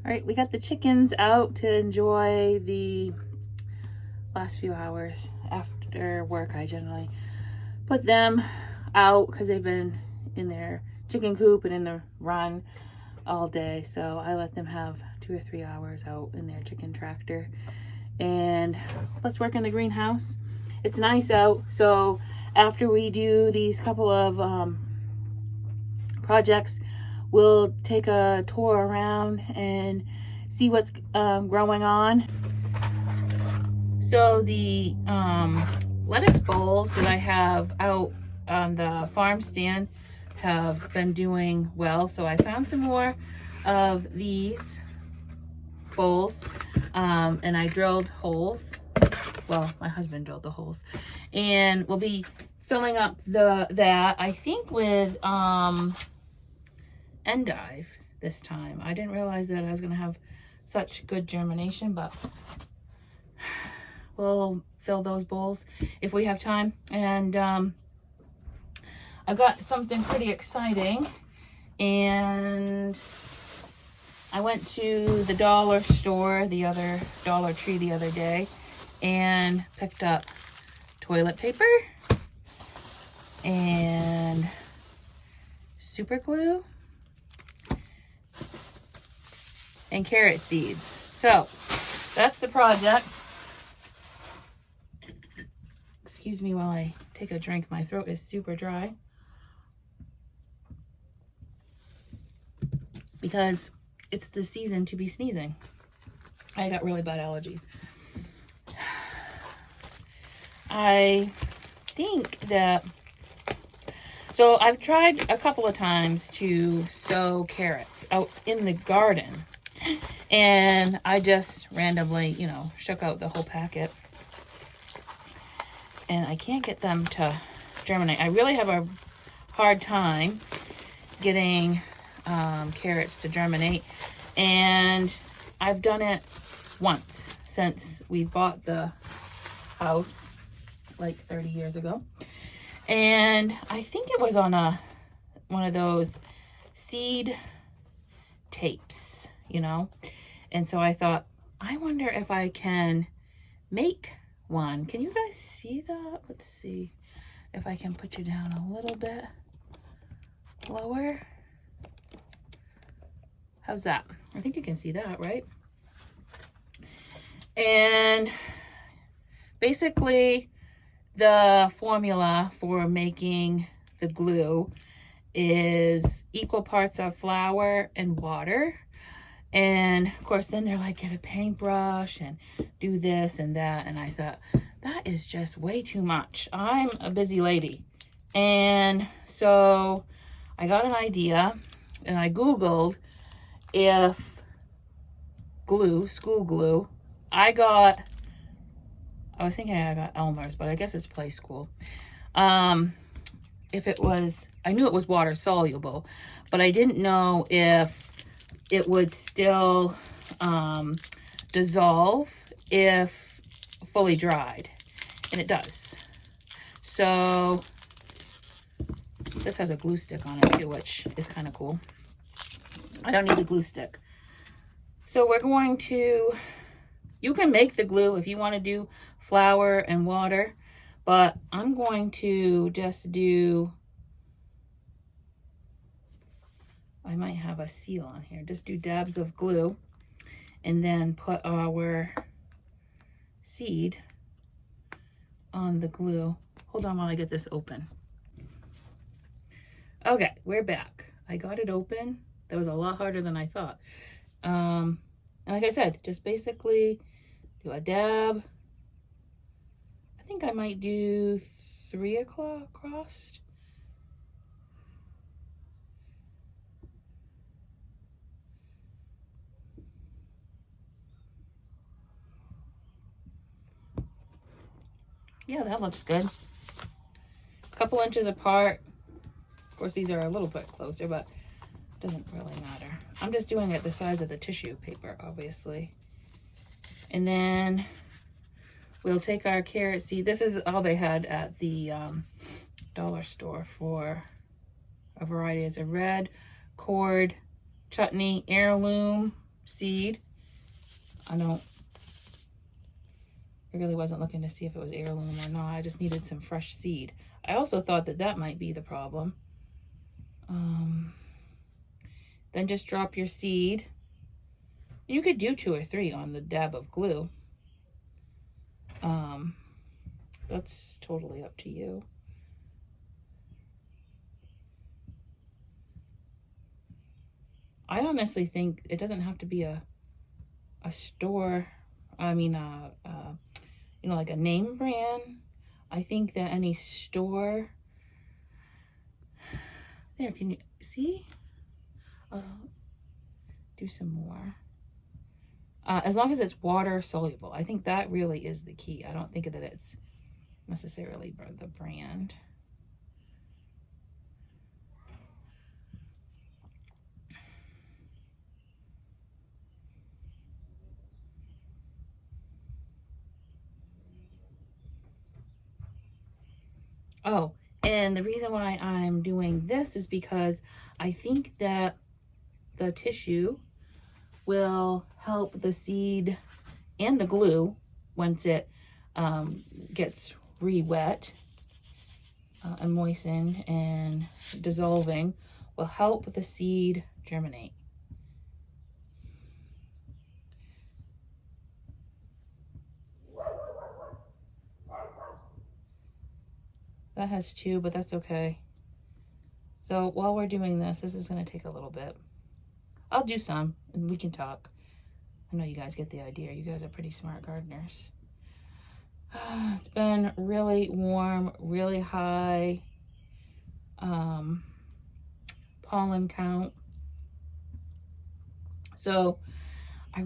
All right, we got the chickens out to enjoy the last few hours after work. I generally put them out because they've been in their chicken coop and in the run all day. So I let them have 2 or 3 hours out in their chicken tractor. And let's work in the greenhouse. It's nice out. So after we do these couple of projects, we'll take a tour around and see what's growing on. So the lettuce bowls that I have out on the farm stand have been doing well. So I found some more of these bowls and I drilled holes. Well, my husband drilled the holes, and we'll be filling up that I think with endive this time. I didn't realize that I was going to have such good germination, but we'll fill those bowls if we have time. And I've got something pretty exciting, and I went to the dollar store, Dollar Tree the other day, and picked up toilet paper and super glue and carrot seeds. So that's the project. Excuse me while I take a drink. My throat is super dry because it's the season to be sneezing. I got really bad allergies. I think that, so I've tried a couple of times to sow carrots out in the garden, and I just randomly, shook out the whole packet, and I can't get them to germinate. I really have a hard time getting carrots to germinate, and I've done it once since we bought the house like 30 years ago, and I think it was on one of those seed tapes, and so I thought, I wonder if I can make one. Can you guys see that? Let's see if I can put you down a little bit lower. How's that? I think you can see that, right? And basically the formula for making the glue is equal parts of flour and water. And of course, then they're like, get a paintbrush and do this and that. And I thought, that is just way too much. I'm a busy lady. And so I got an idea, and I Googled if school glue, I was thinking I got Elmer's, but I guess it's Play School. If it was, I knew it was water soluble, but I didn't know if it would still dissolve if fully dried, and it does. So this has a glue stick on it too, which is kind of cool. I don't need the glue stick. So we're going to, you can make the glue if you want to do flour and water, but I'm going to just do, I might have a seal on here, just do dabs of glue and then put our seed on the glue. Hold on while I get this open. Okay, we're back. I got it open. That was a lot harder than I thought. And like I said, just basically do a dab. I think I might do 3 o'clock crossed. Yeah, that looks good. A couple inches apart. Of course, these are a little bit closer, but it doesn't really matter. I'm just doing it the size of the tissue paper, obviously. And then we'll take our carrot seed. This is all they had at the dollar store for a variety. It's a red cord chutney, heirloom, seed. I really wasn't looking to see if it was heirloom or not. I just needed some fresh seed. I also thought that that might be the problem. Then just drop your seed. You could do 2 or 3 on the dab of glue. That's totally up to you. I honestly think it doesn't have to be a store, you know, like a name brand. I think that any store, there, can you see? I'll do some more. As long as it's water soluble. I think that really is the key. I don't think that it's necessarily the brand. Oh, and the reason why I'm doing this is because I think that the tissue will help the seed and the glue once it gets re-wet and moistened and dissolving, will help the seed germinate. That has 2, but that's okay. So while we're doing this, this is going to take a little bit. I'll do some and we can talk. I know you guys get the idea. You guys are pretty smart gardeners. It's been really warm, really high pollen count. So I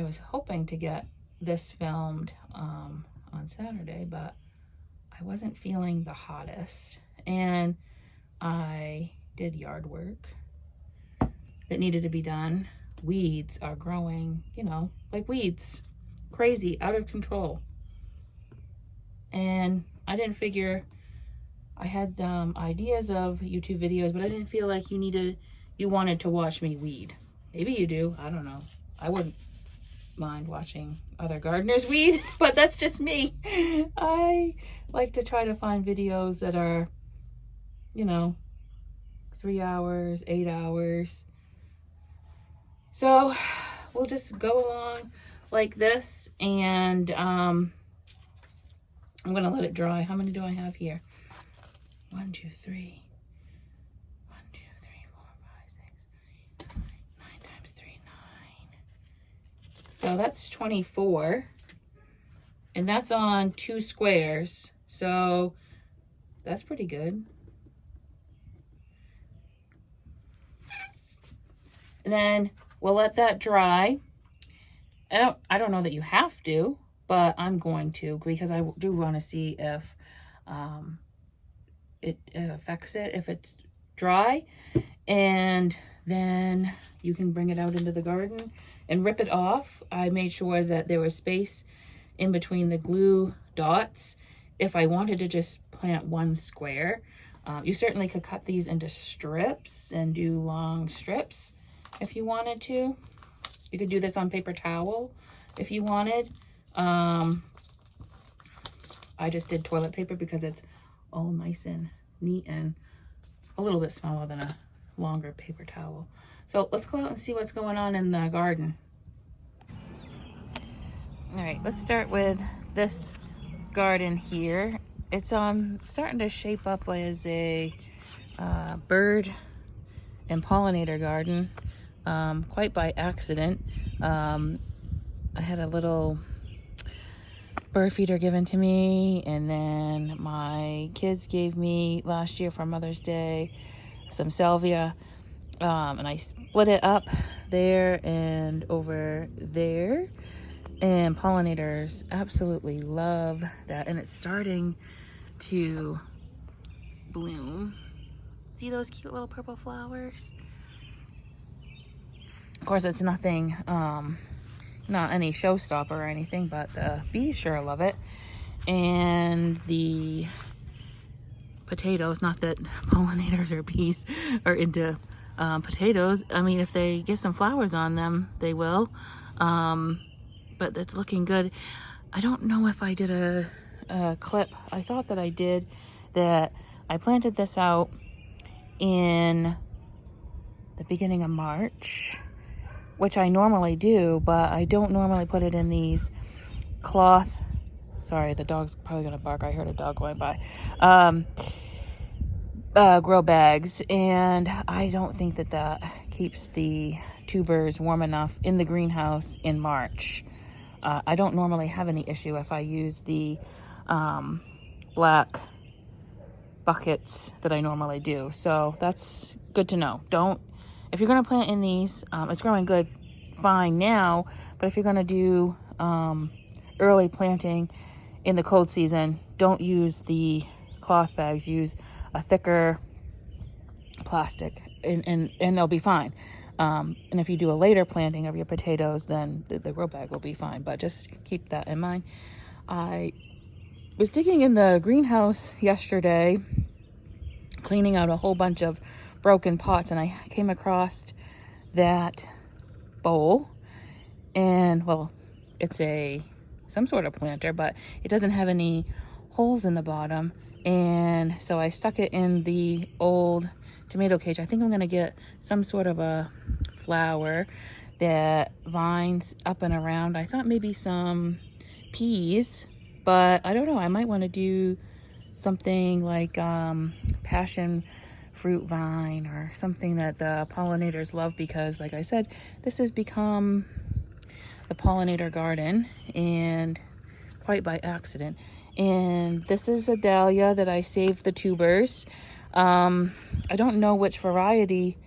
was hoping to get this filmed on Saturday, but I wasn't feeling the hottest, and I did yard work that needed to be done. Weeds are growing, you know, like weeds, crazy, out of control. And I didn't figure, I had ideas of YouTube videos, but I didn't feel like you wanted to watch me weed. Maybe you do, I don't know. I wouldn't mind watching other gardeners weed, but that's just me. I like to try to find videos that are, you know, 3 hours, 8 hours. So we'll just go along like this, and I'm gonna let it dry. How many do I have here? 1, 2, 3. 1, 2, 3, 4, 5, 6, 9 times 3, 9. So that's 24, and that's on 2 squares. So that's pretty good. And then we'll let that dry. I don't know that you have to, but I'm going to, because I do want to see if it affects it if it's dry. And then you can bring it out into the garden and rip it off. I made sure that there was space in between the glue dots if I wanted to just plant 1 square. You certainly could cut these into strips and do long strips if you wanted to. You could do this on paper towel if you wanted. I just did toilet paper because it's all nice and neat and a little bit smaller than a longer paper towel. So let's go out and see what's going on in the garden. All right, let's start with this garden here. It's starting to shape up as a bird and pollinator garden, quite by accident. I had a little bird feeder given to me, and then my kids gave me last year for Mother's Day some salvia, and I split it up there and over there, and pollinators absolutely love that, and it's starting to bloom. See those cute little purple flowers? Of course, it's nothing, not any showstopper or anything, but the bees sure love it. And the potatoes, not that pollinators or bees are into potatoes. I mean, if they get some flowers on them, they will. But it's looking good. I don't know if I did a clip. I thought that I did, that I planted this out in the beginning of March, which I normally do, but I don't normally put it in these cloth, sorry, the dog's probably gonna bark, I heard a dog going by, grow bags, and I don't think that that keeps the tubers warm enough in the greenhouse in March. I don't normally have any issue if I use the black buckets that I normally do, so that's good to know. If you're gonna plant in these, it's growing good fine now, but if you're gonna do early planting in the cold season, don't use the cloth bags, use a thicker plastic, and they'll be fine. And if you do a later planting of your potatoes, then the grow bag will be fine, but just keep that in mind. I was digging in the greenhouse yesterday, cleaning out a whole bunch of broken pots, and I came across that bowl, and well, it's some sort of planter, but it doesn't have any holes in the bottom, and so I stuck it in the old tomato cage. I think I'm gonna get some sort of a flower that vines up and around. I thought maybe some peas, but I don't know, I might want to do something like passion fruit vine or something that the pollinators love, because like I said, this has become the pollinator garden, and quite by accident. And this is a dahlia that I saved the tubers. I don't know which variety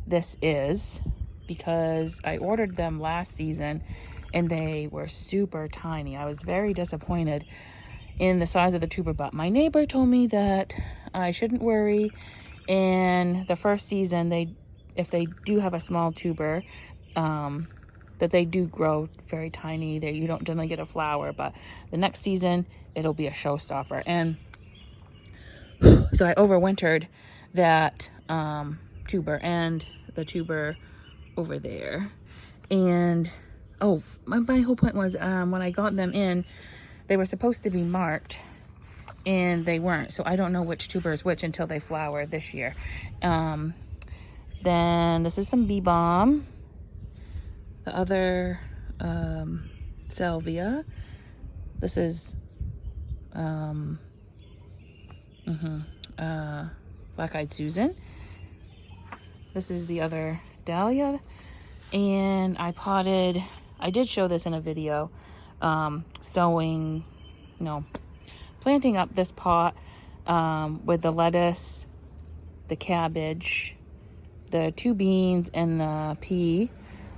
this is, because I ordered them last season and they were super tiny. I was very disappointed in the size of the tuber, but my neighbor told me that I shouldn't worry. And the first season, if they do have a small tuber, that they do grow very tiny. You don't generally get a flower, but the next season it'll be a showstopper. And so I overwintered that tuber and the tuber over there. And oh, my whole point was, when I got them in, they were supposed to be marked, and they weren't, so I don't know which tuber is which until they flower this year. Then this is some bee balm, the other salvia. This is black-eyed Susan. This is the other dahlia, and I did show this in a video, planting up this pot with the lettuce, the cabbage, the 2 beans, and the pea.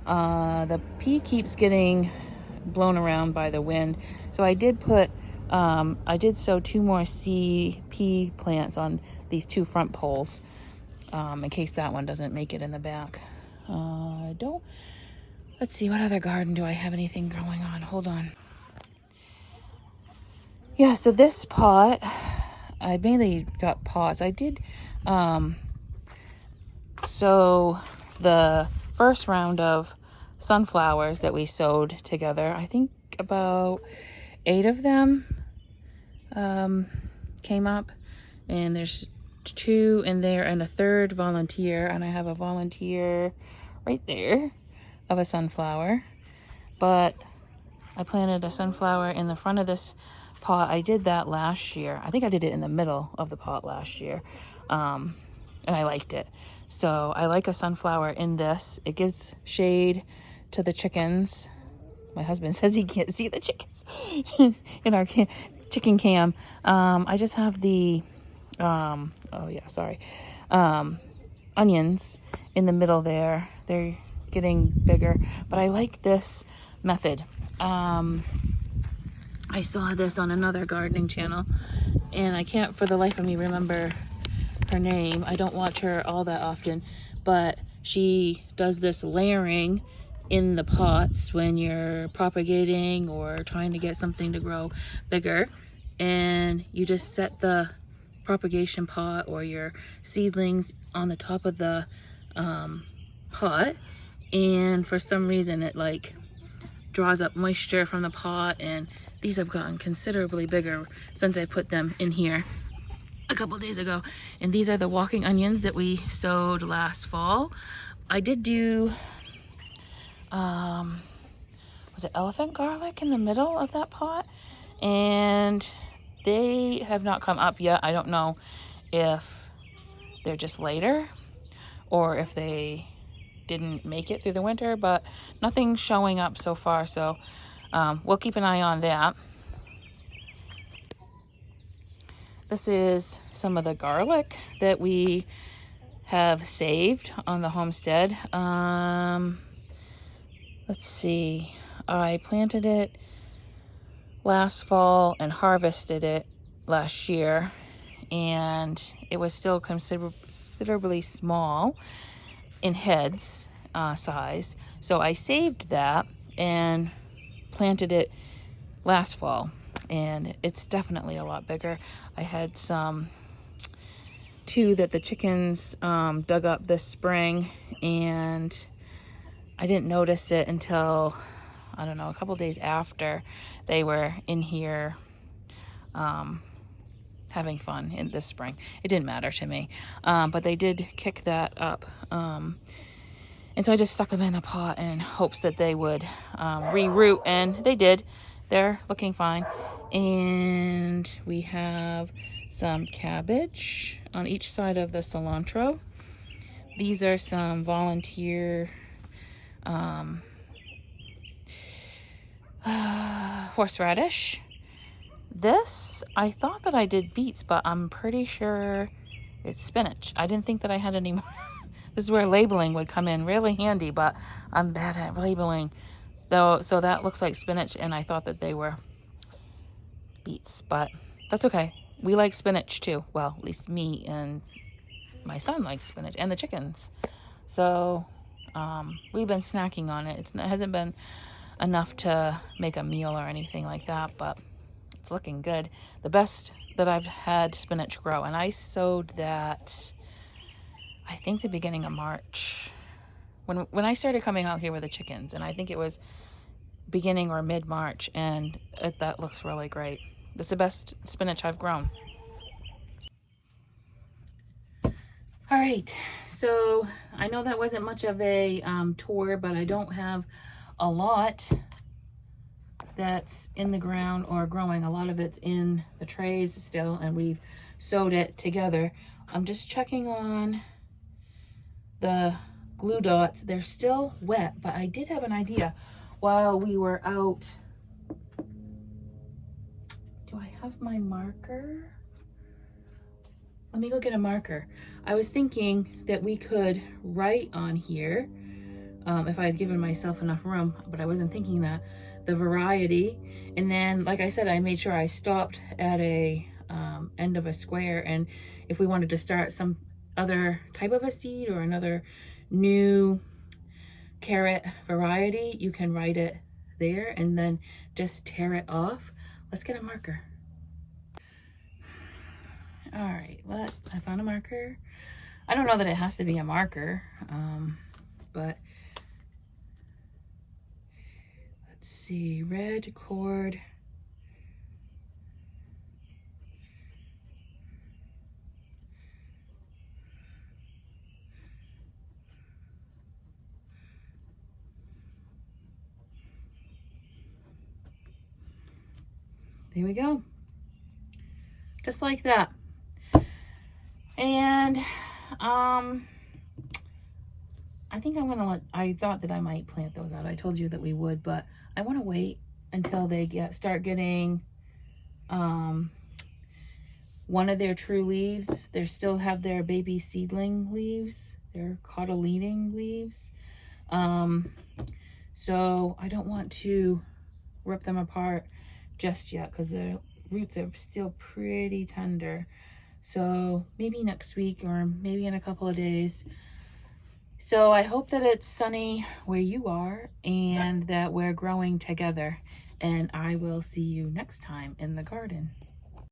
The pea keeps getting blown around by the wind, so I did sow 2 more pea plants on these 2 front poles, in case that one doesn't make it in the back. Let's see, what other garden do I have anything growing on? Hold on. Yeah, so this pot, I mainly got pots. I did sow the first round of sunflowers that we sowed together. I think about 8 of them came up, and there's 2 in there and a 3rd volunteer, and I have a volunteer right there of a sunflower. But I planted a sunflower in the front of this pot. I did that last year. I think I did it in the middle of the pot last year, and I liked it. So I like a sunflower in this. It gives shade to the chickens. My husband says he can't see the chickens in our chicken cam. I just have the onions in the middle there. They're getting bigger, but I like this method. I saw this on another gardening channel, and I can't for the life of me remember her name. I don't watch her all that often, but she does this layering in the pots when you're propagating or trying to get something to grow bigger, and you just set the propagation pot or your seedlings on the top of the pot, and for some reason it like draws up moisture from the pot, and these have gotten considerably bigger since I put them in here a couple days ago. And these are the walking onions that we sowed last fall. I did do was it elephant garlic in the middle of that pot, and they have not come up yet. I don't know if they're just later or if they didn't make it through the winter, but nothing's showing up so far, so we'll keep an eye on that. This is some of the garlic that we have saved on the homestead. Let's see, I planted it last fall and harvested it last year, and it was still considerably small in heads size. So I saved that and planted it last fall, and it's definitely a lot bigger. I had two that the chickens dug up this spring, and I didn't notice it until, I don't know, a couple days after they were in here having fun in this spring. It didn't matter to me, but they did kick that up. And so I just stuck them in a pot in hopes that they would reroot, and they did. They're looking fine. And we have some cabbage on each side of the cilantro. These are some volunteer horseradish. This, I thought that I did beets, but I'm pretty sure it's spinach. I didn't think that I had any more. This is where labeling would come in really handy, but I'm bad at labeling. Though, so that looks like spinach, and I thought that they were beets, but that's okay. We like spinach too. Well, at least me and my son likes spinach, and the chickens. So we've been snacking on it. It hasn't been enough to make a meal or anything like that, but it's looking good. The best that I've had spinach grow, and I sowed that, I think, the beginning of March. When I started coming out here with the chickens, and I think it was beginning or mid-March, and that looks really great. It's the best spinach I've grown. All right, so I know that wasn't much of a tour, but I don't have a lot that's in the ground or growing. A lot of it's in the trays still, and we've sowed it together. I'm just checking on the glue dots. They're still wet, but I did have an idea while we were out. Do I have my marker? Let me go get a marker. I was thinking that we could write on here, if I had given myself enough room, but I wasn't thinking that, the variety. And then, like I said, I made sure I stopped at a end of a square, and if we wanted to start some other type of a seed or another new carrot variety, you can write it there and then just tear it off. Let's get a marker. All right, I found a marker. I don't know that it has to be a marker, but let's see, red cord. There we go. Just like that. And I think I'm gonna I thought that I might plant those out. I told you that we would, but I want to wait until they start getting one of their true leaves. They still have their baby seedling leaves, their cotyledon leaves. So I don't want to rip them apart just yet because the roots are still pretty tender. So maybe next week or maybe in a couple of days. So I hope that it's sunny where you are and that we're growing together. And I will see you next time in the garden.